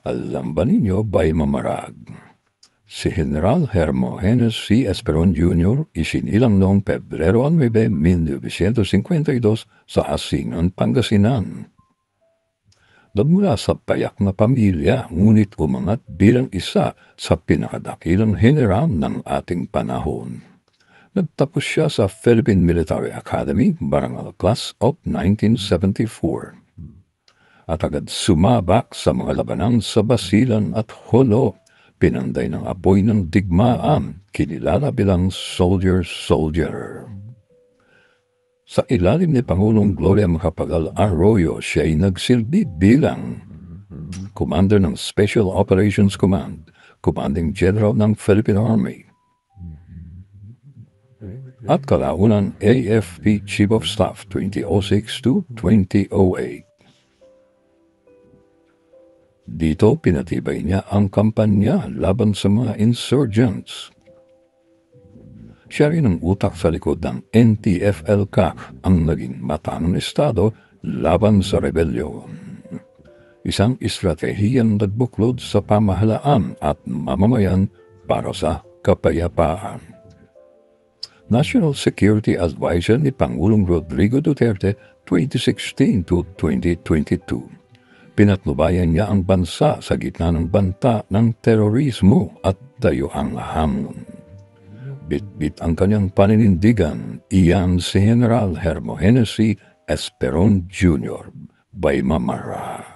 Alam ba ninyo ba'y mamarag? Si General Hermogenes C. Esperon Jr. isinilang noong Pebrero 9, 1952 sa Asingan, Pangasinan. Nagmula sa payak na pamilya, ngunit umangat bilang isa sa pinakadakilang general ng ating panahon. Nagtapos siya sa Philippine Military Academy, Barangal Class of 1974. At agad sumabak sa mga labanan sa Basilan at Holo, pinanday ng apoy ng digmaan, kinilala bilang Soldier. Sa ilalim ni Pangulong Gloria Macapagal Arroyo, siya ay nagsilbi bilang Commander ng Special Operations Command, Commanding General ng Philippine Army, at kalaunan AFP Chief of Staff 2006 to 2008. Dito pinatibay niya ang kampanya laban sa mga insurgents. Siya rin ang utak sa likod ng NTF-ELCAC, ang naging mata ng Estado laban sa rebelyon. Isang estratehiyang nagbuklod sa pamahalaan at mamamayan para sa kapayapaan. National Security Advisor ni Pangulong Rodrigo Duterte 2016 to 2022. Pinatnubayan niya ang bansa sa gitna ng banta ng terorismo at dayuhang hamon. Bit-bit ang kanyang paninindigan, iyan si General Hermogenes C. Esperon Jr. by Mamara.